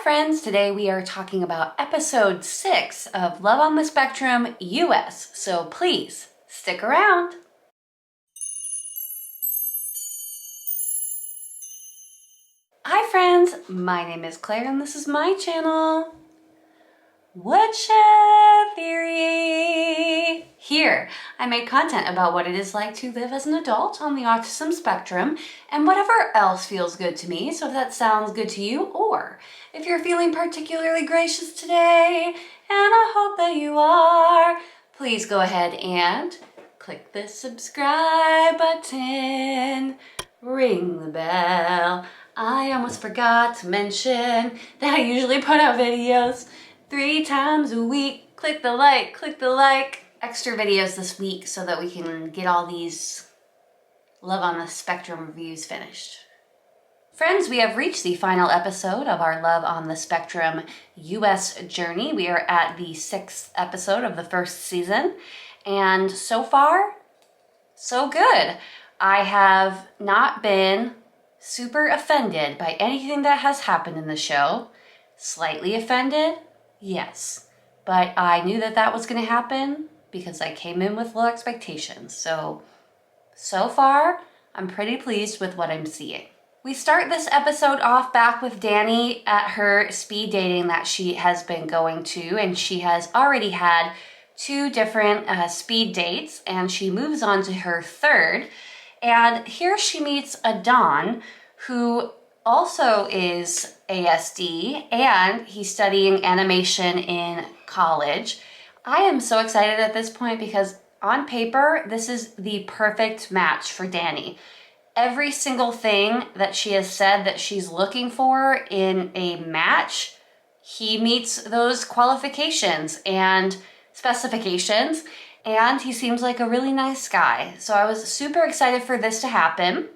friends, today we are talking about episode 6 of Love on the Spectrum US, so please stick around. Hi friends, my name is Claire and this is my channel. Woodshed Theory! Here, I make content about what it is like to live as an adult on the autism spectrum and whatever else feels good to me. So if that sounds good to you, or if you're feeling particularly gracious today, and I hope that you are, please go ahead and click the subscribe button, ring the bell. I almost forgot to mention that I usually put out videos 3 times a week. Click the like. Extra videos this week so that we can get all these Love on the Spectrum reviews finished. Friends, we have reached the final episode of our Love on the Spectrum US journey. We are at the 6th episode of the 1st season, and so far, so good. I have not been super offended by anything that has happened in the show. Slightly offended? Yes. But I knew that that was going to happen because I came in with low expectations. So far, I'm pretty pleased with what I'm seeing. We start this episode off back with Dani at her speed dating that she has been going to, and she has already had 2 different speed dates, and she moves on to her 3rd. And here she meets Adon, who also is ASD, and he's studying animation in college. I am so excited at this point because on paper, this is the perfect match for Dani. Every single thing that she has said that she's looking for in a match, he meets those qualifications and specifications, and he seems like a really nice guy. So I was super excited for this to happen.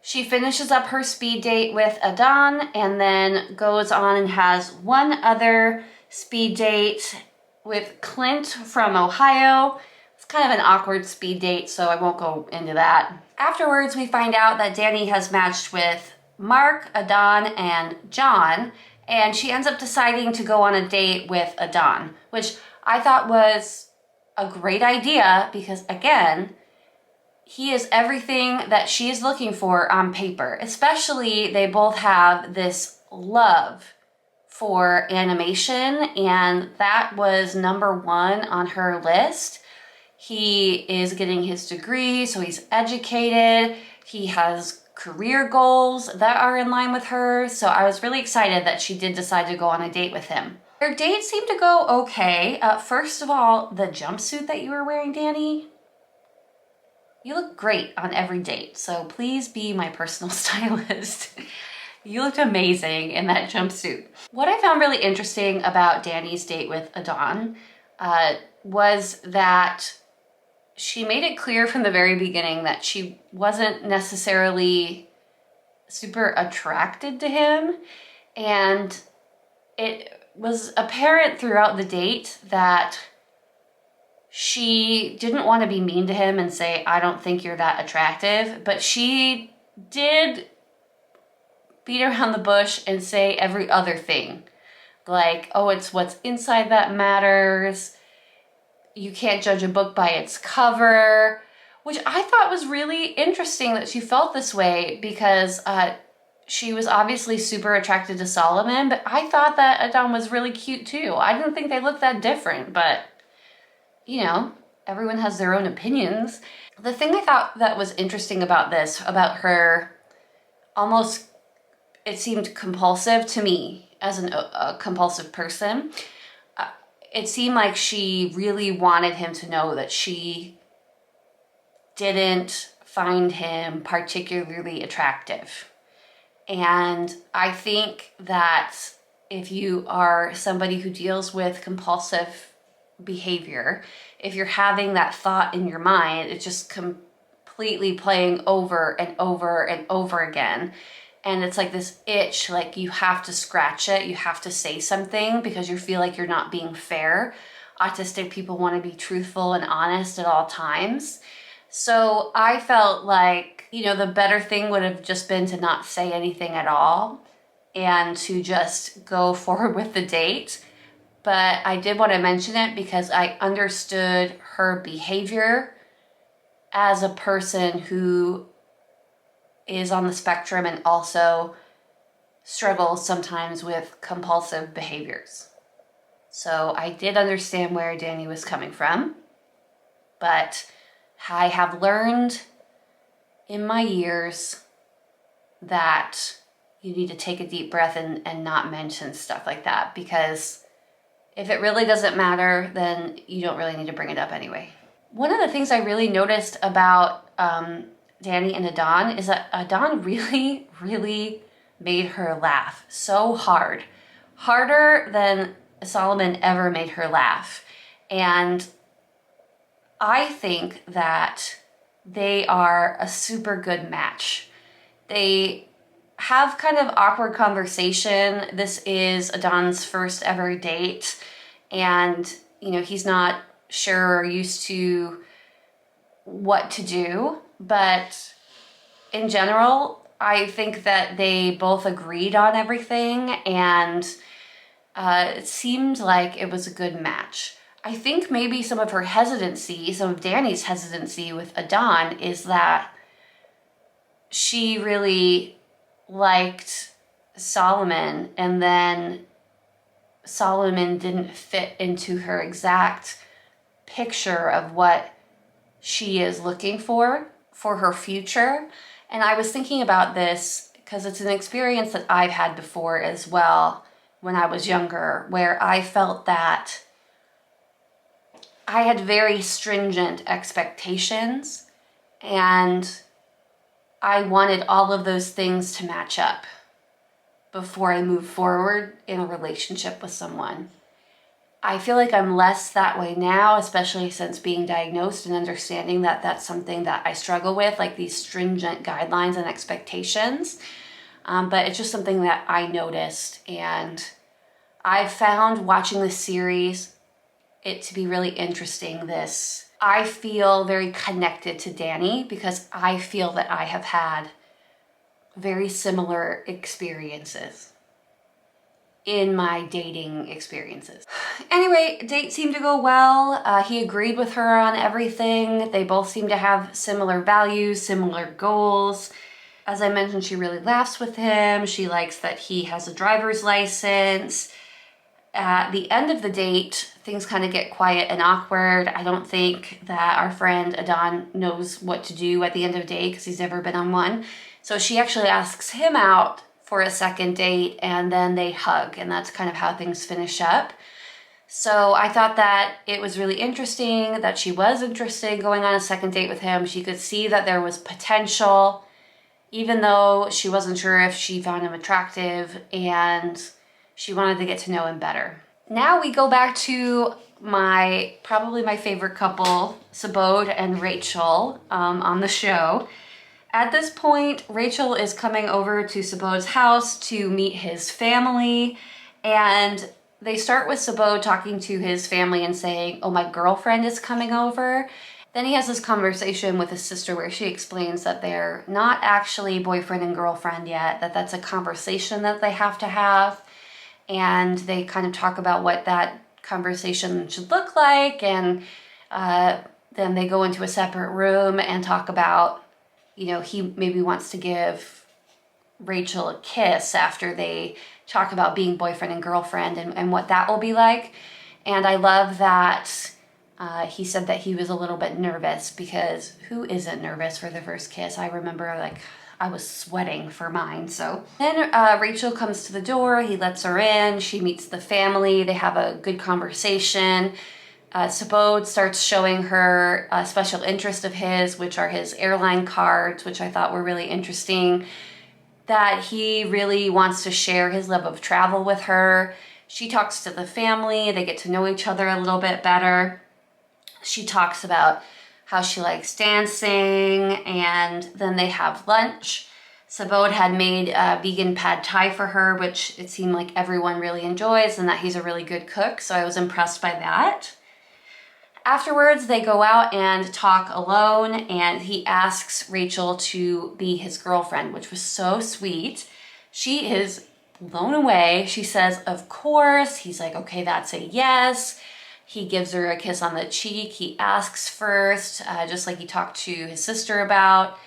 She finishes up her speed date with Adon and then goes on and has one other speed date with Clint from Ohio. It's kind of an awkward speed date, so I won't go into that. Afterwards, we find out that Dani has matched with Mark, Adon, and John, and she ends up deciding to go on a date with Adon, which I thought was a great idea because, again, he is everything that she is looking for on paper. Especially, they both have this love for animation, and that was number 1 on her list. He is getting his degree, so he's educated. He has career goals that are in line with her, so I was really excited that she did decide to go on a date with him. Their date seemed to go okay. First of all, the jumpsuit that you were wearing, Dani, you look great on every date, so please be my personal stylist. You looked amazing in that jumpsuit. What I found really interesting about Dani's date with Adon was that she made it clear from the very beginning that she wasn't necessarily super attracted to him, and it was apparent throughout the date that she didn't want to be mean to him and say, I don't think you're that attractive, but she did beat around the bush and say every other thing. Like, oh, it's what's inside that matters. You can't judge a book by its cover, which I thought was really interesting that she felt this way because she was obviously super attracted to Solomon, but I thought that Adon was really cute too. I didn't think they looked that different, but you know, everyone has their own opinions. The thing I thought that was interesting about this, about her almost, it seemed compulsive to me as a compulsive person. It seemed like she really wanted him to know that she didn't find him particularly attractive. And I think that if you are somebody who deals with compulsive behavior, if you're having that thought in your mind, it's just completely playing over and over and over again. And it's like this itch, like you have to scratch it, you have to say something because you feel like you're not being fair. Autistic people want to be truthful and honest at all times. So I felt like, you know, the better thing would have just been to not say anything at all and to just go forward with the date. But I did want to mention it because I understood her behavior as a person who is on the spectrum and also struggles sometimes with compulsive behaviors. So I did understand where Danny was coming from, but I have learned in my years that you need to take a deep breath and not mention stuff like that, because if it really doesn't matter, then you don't really need to bring it up anyway. One of the things I really noticed about Danny and Adon is that Adon really, really made her laugh so hard. Harder than Solomon ever made her laugh. And I think that they are a super good match. They have kind of awkward conversation. This is Adon's first ever date, and he's not sure or used to what to do, but in general, I think that they both agreed on everything, and it seemed like it was a good match. I think maybe some of Danny's hesitancy with Adon is that she really liked Solomon, and then Solomon didn't fit into her exact picture of what she is looking for her future. And I was thinking about this because it's an experience that I've had before as well when I was younger, where I felt that I had very stringent expectations and I wanted all of those things to match up before I move forward in a relationship with someone. I feel like I'm less that way now, especially since being diagnosed and understanding that that's something that I struggle with, like these stringent guidelines and expectations. But it's just something that I noticed, and I've found watching this series it to be really interesting. I feel very connected to Danny because I feel that I have had very similar experiences in my dating experiences. Anyway, date seemed to go well. He agreed with her on everything. They both seem to have similar values, similar goals. As I mentioned, she really laughs with him. She likes that he has a driver's license. At the end of the date, things kind of get quiet and awkward. I don't think that our friend Adon knows what to do at the end of the day because he's never been on one. So she actually asks him out for a second date, and then they hug, and that's kind of how things finish up. So I thought that it was really interesting that she was interested in going on a second date with him. She could see that there was potential, even though she wasn't sure if she found him attractive, and she wanted to get to know him better. Now we go back to probably my favorite couple, Sabode and Rachel, on the show. At this point, Rachel is coming over to Sabode's house to meet his family, and they start with Sabode talking to his family and saying, "Oh, my girlfriend is coming over." Then he has this conversation with his sister where she explains that they're not actually boyfriend and girlfriend yet, that that's a conversation that they have to have, and they kind of talk about what that conversation should look like, and then they go into a separate room and talk about he maybe wants to give Rachel a kiss after they talk about being boyfriend and girlfriend and what that will be like. And I love that he said that he was a little bit nervous, because who isn't nervous for the first kiss? I remember I was sweating for mine. So then Rachel comes to the door, he lets her in, she meets the family, they have a good conversation. Sabode starts showing her a special interest of his, which are his airline cards, which I thought were really interesting, that he really wants to share his love of travel with her. She talks to the family, they get to know each other a little bit better. She talks about how she likes dancing, and then they have lunch. Sabode had made a vegan pad thai for her, which it seemed like everyone really enjoys, and that he's a really good cook, so I was impressed by that. Afterwards, they go out and talk alone, and he asks Rachel to be his girlfriend, which was so sweet. She is blown away. She says, of course. He's like, okay, that's a yes. He gives her a kiss on the cheek. He asks first, just like he talked to his sister about.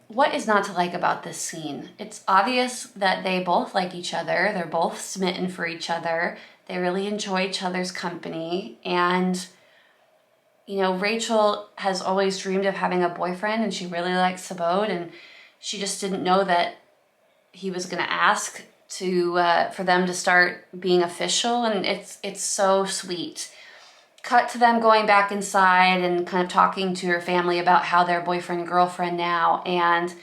What is not to like about this scene? It's obvious that they both like each other. They're both smitten for each other. They really enjoy each other's company. And, you know, Rachel has always dreamed of having a boyfriend, and she really likes Sabode, and she just didn't know that he was going to ask for them to start being official. And it's so sweet. Cut to them going back inside and kind of talking to her family about how they're boyfriend and girlfriend now. And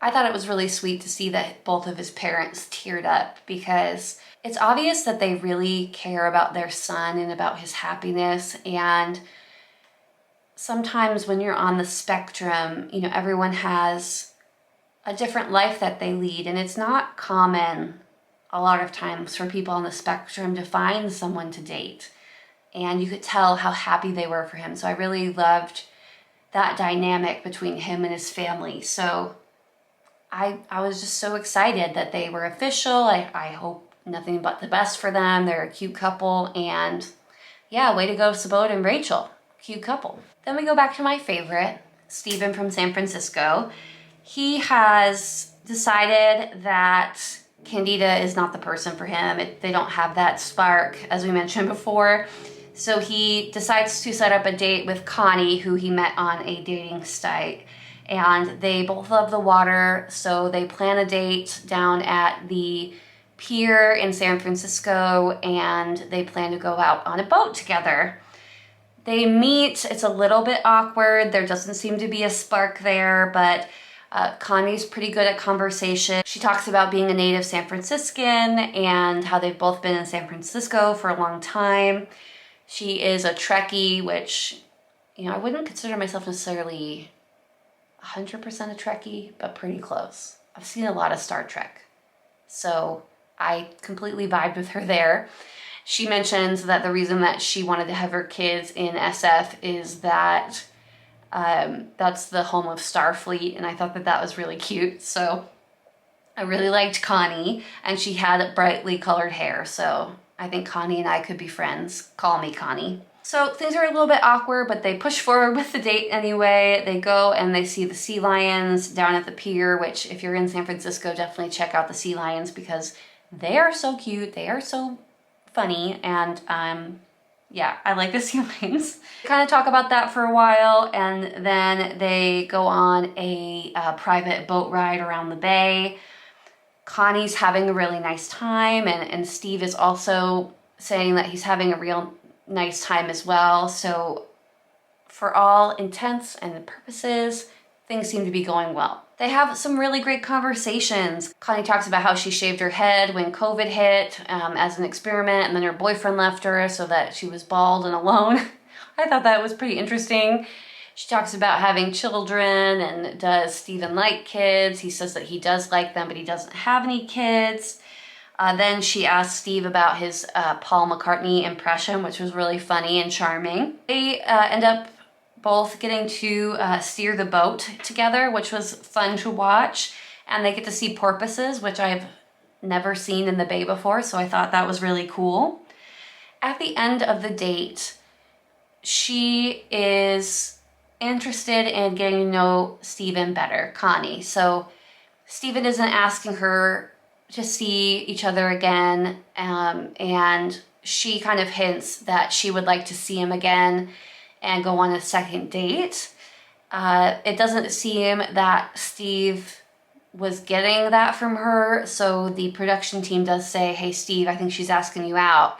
I thought it was really sweet to see that both of his parents teared up, because it's obvious that they really care about their son and about his happiness. And sometimes when you're on the spectrum, you know, everyone has a different life that they lead, and it's not common a lot of times for people on the spectrum to find someone to date. And you could tell how happy they were for him. So I really loved that dynamic between him and his family. So I was just so excited that they were official. I hope nothing but the best for them. They're a cute couple. And yeah, way to go, Sabode and Rachel. Cute couple. Then we go back to my favorite, Steven from San Francisco. He has decided that Candida is not the person for him. They don't have that spark, as we mentioned before. So he decides to set up a date with Connie, who he met on a dating site. And they both love the water, so they plan a date down at the pier in San Francisco, and they plan to go out on a boat together. They meet, it's a little bit awkward. There doesn't seem to be a spark there, but Connie's pretty good at conversation. She talks about being a native San Franciscan and how they've both been in San Francisco for a long time. She is a Trekkie, which, you know, I wouldn't consider myself necessarily 100% a Trekkie, but pretty close. I've seen a lot of Star Trek, so I completely vibed with her there. She mentions that the reason that she wanted to have her kids in SF is that that's the home of Starfleet, and I thought that that was really cute. So I really liked Connie, and she had brightly colored hair, so I think Connie and I could be friends. Call me Connie. So things are a little bit awkward, but they push forward with the date anyway. They go and they see the sea lions down at the pier, which if you're in San Francisco, definitely check out the sea lions because they are so cute. They are so funny, and yeah, I like the sea lions. Kind of talk about that for a while, and then they go on a private boat ride around the bay. Connie's having a really nice time, and Steve is also saying that he's having a real nice time as well. So for all intents and purposes, things seem to be going well. They have some really great conversations. Connie talks about how she shaved her head when COVID hit as an experiment, and then her boyfriend left her so that she was bald and alone. I thought that was pretty interesting. She talks about having children, and does Steven like kids? He says that he does like them, but he doesn't have any kids. Then she asks Steve about his Paul McCartney impression, which was really funny and charming. They end up both getting to steer the boat together, which was fun to watch. And they get to see porpoises, which I've never seen in the bay before, so I thought that was really cool. At the end of the date, she is interested in getting to know Steven better, Connie. So Steven isn't asking her to see each other again, and she kind of hints that she would like to see him again and go on a second date. It doesn't seem that Steve was getting that from her, so the production team does say, hey Steve, I think she's asking you out.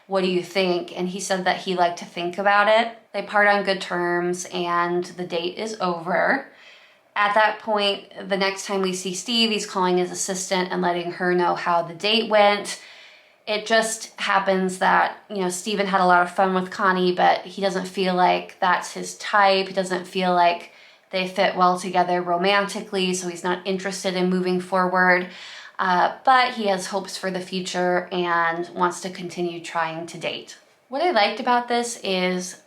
What do you think? And he said that he liked to think about it. They part on good terms, and the date is over. At that point, the next time we see Steve, he's calling his assistant and letting her know how the date went. It just happens that, you know, Steven had a lot of fun with Connie, but he doesn't feel like that's his type. He doesn't feel like they fit well together romantically, so he's not interested in moving forward. But he has hopes for the future and wants to continue trying to date. What I liked about this is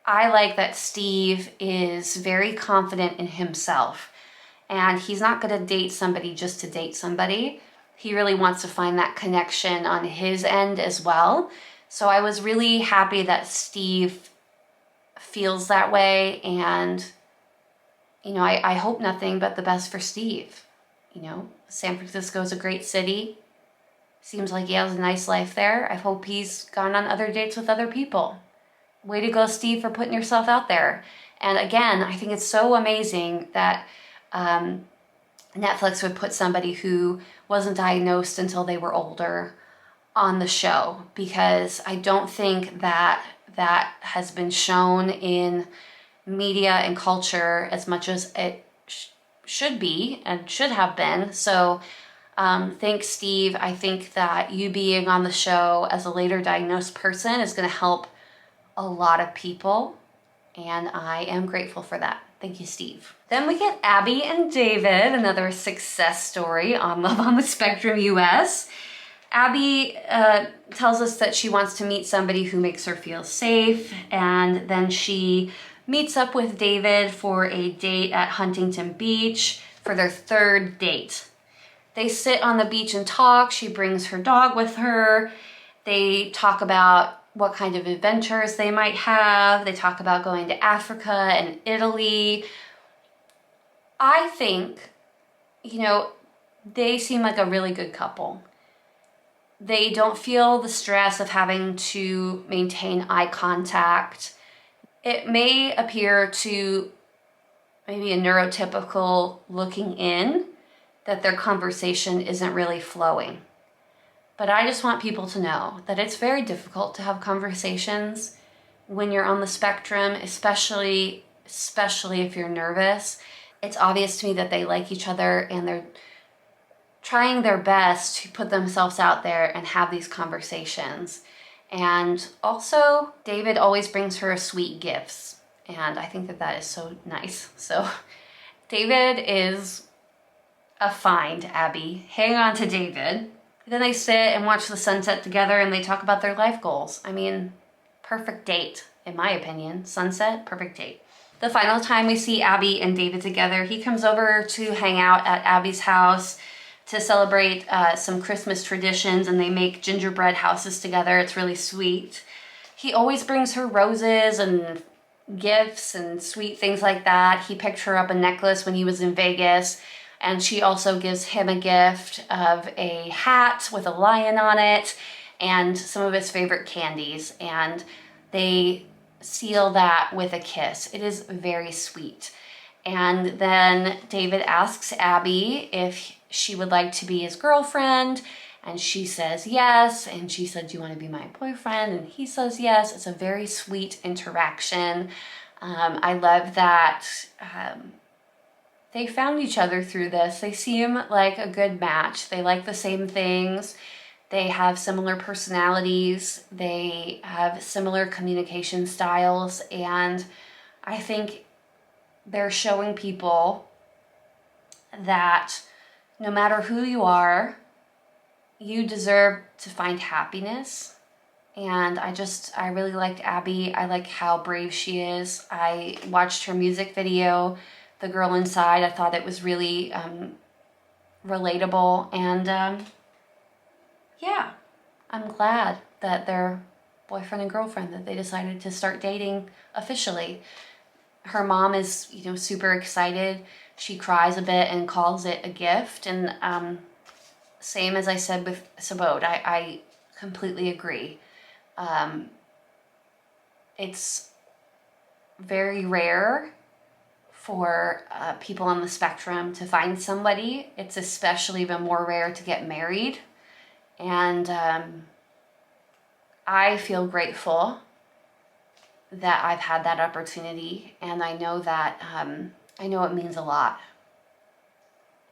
I like that Steve is very confident in himself, and he's not going to date somebody just to date somebody. he really wants to find that connection on his end as well. So I was really happy that Steve feels that way, and you know, I hope nothing but the best for Steve. You know, San Francisco is a great city. Seems like he has a nice life there. I hope he's gone on other dates with other people. Way to go, Steve, for putting yourself out there. And again, I think it's so amazing that Netflix would put somebody who wasn't diagnosed until they were older on the show, because I don't think that that has been shown in media and culture as much as it should be and should have been. So thanks, Steve. I think that you being on the show as a later diagnosed person is going to help a lot of people, and I am grateful for that. Thank you, Steve. Then we get Abby and David, another success story on Love on the Spectrum US. Abby tells us that she wants to meet somebody who makes her feel safe, and then she meets up with David for a date at Huntington Beach for their third date. They sit on the beach and talk. She brings her dog with her. They talk about what kind of adventures they might have. They talk about going to Africa and Italy. I think, you know, they seem like a really good couple. They don't feel the stress of having to maintain eye contact. It may appear to maybe a neurotypical looking in that their conversation isn't really flowing. But I just want people to know that it's very difficult to have conversations when you're on the spectrum, especially if you're nervous. It's obvious to me that they like each other and they're trying their best to put themselves out there and have these conversations. And also, David always brings her sweet gifts, and I think that that is so nice. So David is a find, Abby. Hang on to David. Then they sit and watch the sunset together and they talk about their life goals. I mean, perfect date, in my opinion. Sunset, perfect date. The final time we see Abby and David together, he comes over to hang out at Abby's house to celebrate some Christmas traditions, and they make gingerbread houses together. It's really sweet. He always brings her roses and gifts and sweet things like that. He picked her up a necklace when he was in Vegas, and she also gives him a gift of a hat with a lion on it and some of his favorite candies, and they seal that with a kiss. It is very sweet. And then David asks Abby if she would like to be his girlfriend, and she says yes, and she said, "Do you want to be my boyfriend?" And he says yes. It's a very sweet interaction. I love that they found each other through this. They seem like a good match. They like the same things. They have similar personalities. They have similar communication styles. And I think they're showing people that no matter who you are, you deserve to find happiness. And I really liked Abby. I like how brave she is. I watched her music video, The Girl Inside. I thought it was really relatable. And yeah, I'm glad that they're boyfriend and girlfriend, that they decided to start dating officially. Her mom is, you know, super excited. She cries a bit and calls it a gift. And same as I said with Sabode, I completely agree. It's very rare for people on the spectrum to find somebody. It's especially even more rare to get married. And I feel grateful that I've had that opportunity, and I know that it means a lot.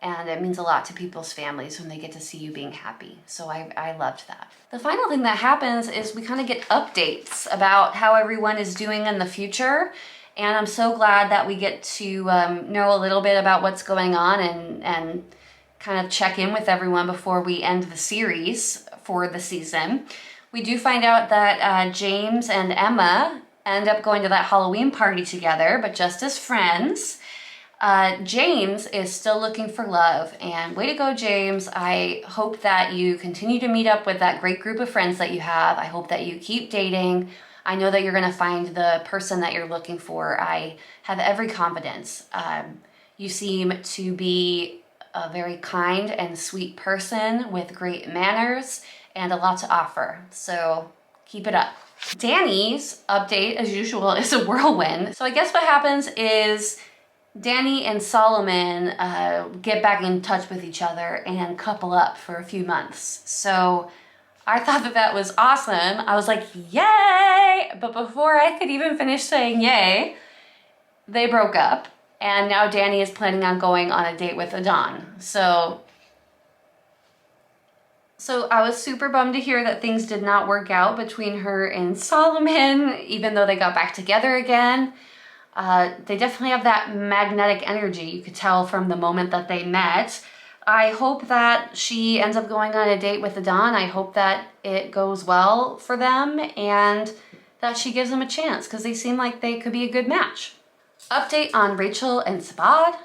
And it means a lot to people's families when they get to see you being happy. So I loved that. The final thing that happens is we kind of get updates about how everyone is doing in the future. And I'm so glad that we get to know a little bit about what's going on and kind of check in with everyone before we end the series for the season. We do find out that James and Emma end up going to that Halloween party together, but just as friends. James is still looking for love, and way to go, James. I hope that you continue to meet up with that great group of friends that you have. I hope that you keep dating. I know that you're going to find the person that you're looking for. I have every confidence. You seem to be a very kind and sweet person with great manners and a lot to offer. So keep it up. Danny's update, as usual, is a whirlwind. So I guess what happens is Danny and Solomon get back in touch with each other and couple up for a few months. So I thought that that was awesome. I was like, yay! But before I could even finish saying yay, they broke up. And now Danny is planning on going on a date with Adon. So I was super bummed to hear that things did not work out between her and Solomon, even though they got back together again. They definitely have that magnetic energy. You could tell from the moment that they met. I hope that she ends up going on a date with Adon. I hope that it goes well for them and that she gives him a chance because they seem like they could be a good match. Update on Rachel and Sabode.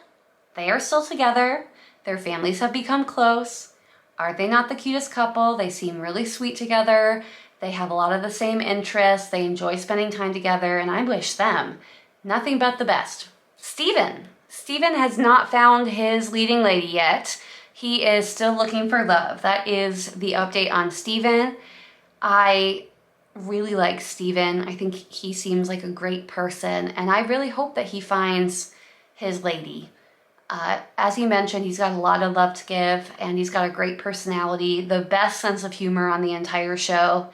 They are still together. Their families have become close. Are they not the cutest couple? They seem really sweet together. They have a lot of the same interests. They enjoy spending time together, and I wish them nothing but the best. Steven has not found his leading lady yet. He is still looking for love. That is the update on Steven. I really like Steven. I think he seems like a great person, and I really hope that he finds his lady. As he mentioned, he's got a lot of love to give, and he's got a great personality, the best sense of humor on the entire show.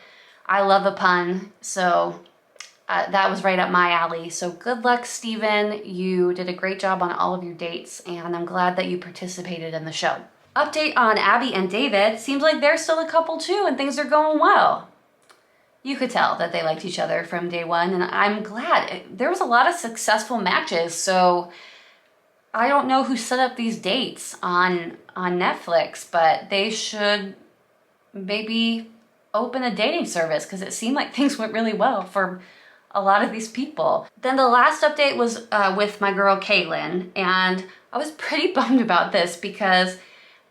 I love a pun, so that was right up my alley. So good luck, Steven. You did a great job on all of your dates, and I'm glad that you participated in the show. Update on Abby and David. Seems like they're still a couple too, and things are going well. You could tell that they liked each other from day one, and I'm glad. There was a lot of successful matches, so I don't know who set up these dates on Netflix, but they should maybe open a dating service because it seemed like things went really well for a lot of these people. Then the last update was with my girl Kaylin, and I was pretty bummed about this because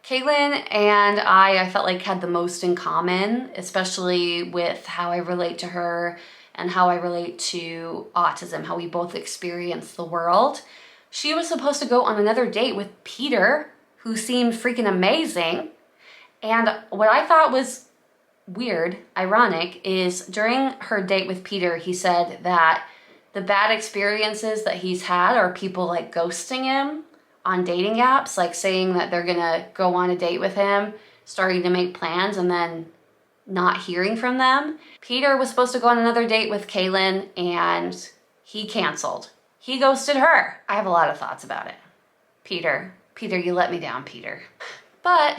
Kaylin and I felt like had the most in common, especially with how I relate to her and how I relate to autism, how we both experience the world. She was supposed to go on another date with Peter, who seemed freaking amazing. And what I thought was weird, ironic, is during her date with Peter, he said that the bad experiences that he's had are people like ghosting him on dating apps, like saying that they're gonna go on a date with him, starting to make plans, and then not hearing from them. Peter was supposed to go on another date with Kaylin, and he canceled. He ghosted her. I have a lot of thoughts about it. Peter, you let me down, Peter. But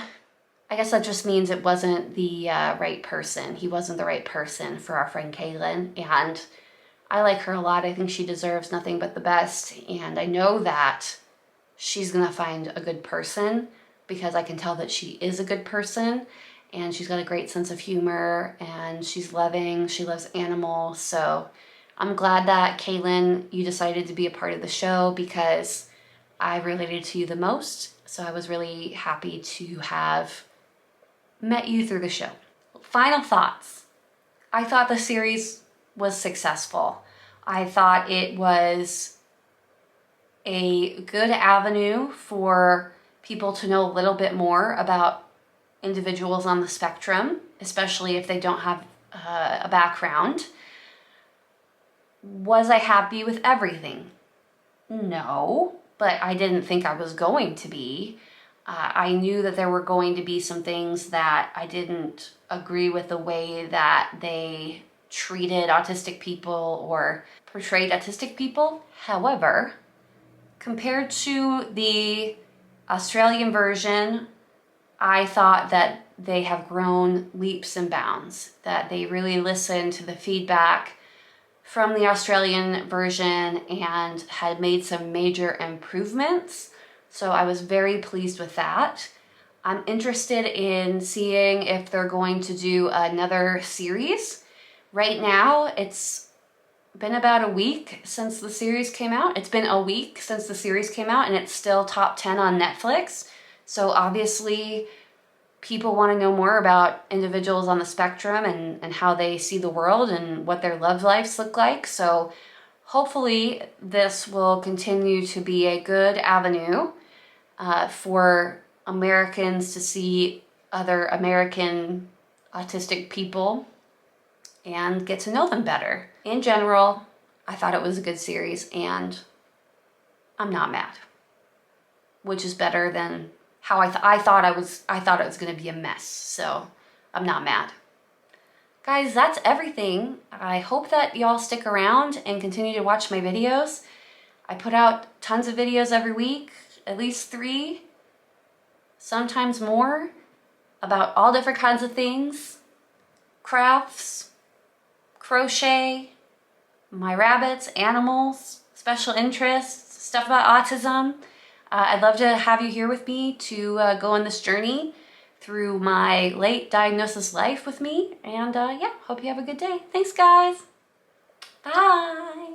I guess that just means it wasn't the right person. He wasn't the right person for our friend Kaylin, and I like her a lot. I think she deserves nothing but the best, and I know that she's gonna find a good person because I can tell that she is a good person, and she's got a great sense of humor, and she's loving, she loves animals. So I'm glad that Kaylin, you decided to be a part of the show because I related to you the most. So I was really happy to have met you through the show. Final thoughts. I thought the series was successful. I thought it was a good avenue for people to know a little bit more about individuals on the spectrum, especially if they don't have a background. Was I happy with everything? No, but I didn't think I was going to be. I knew that there were going to be some things that I didn't agree with the way that they treated autistic people or portrayed autistic people. However, compared to the Australian version, I thought that they have grown leaps and bounds, that they really listened to the feedback from the Australian version and had made some major improvements. So I was very pleased with that. I'm interested in seeing if they're going to do another series. Right now, it's been about a week since the series came out. It's been a week since the series came out, and it's still top 10 on Netflix. So obviously people want to know more about individuals on the spectrum and how they see the world and what their love lives look like. So hopefully this will continue to be a good avenue for Americans to see other American autistic people and get to know them better. In general, I thought it was a good series, and I'm not mad, which is better than how I thought it was going to be a mess. So I'm not mad. Guys, that's everything. I hope that y'all stick around and continue to watch my videos. I put out tons of videos every week, at least 3, sometimes more, about all different kinds of things: crafts, crochet, my rabbits, animals, special interests, stuff about autism. I'd love to have you here with me to go on this journey through my late diagnosis life with me. And yeah, hope you have a good day. Thanks, guys. Bye.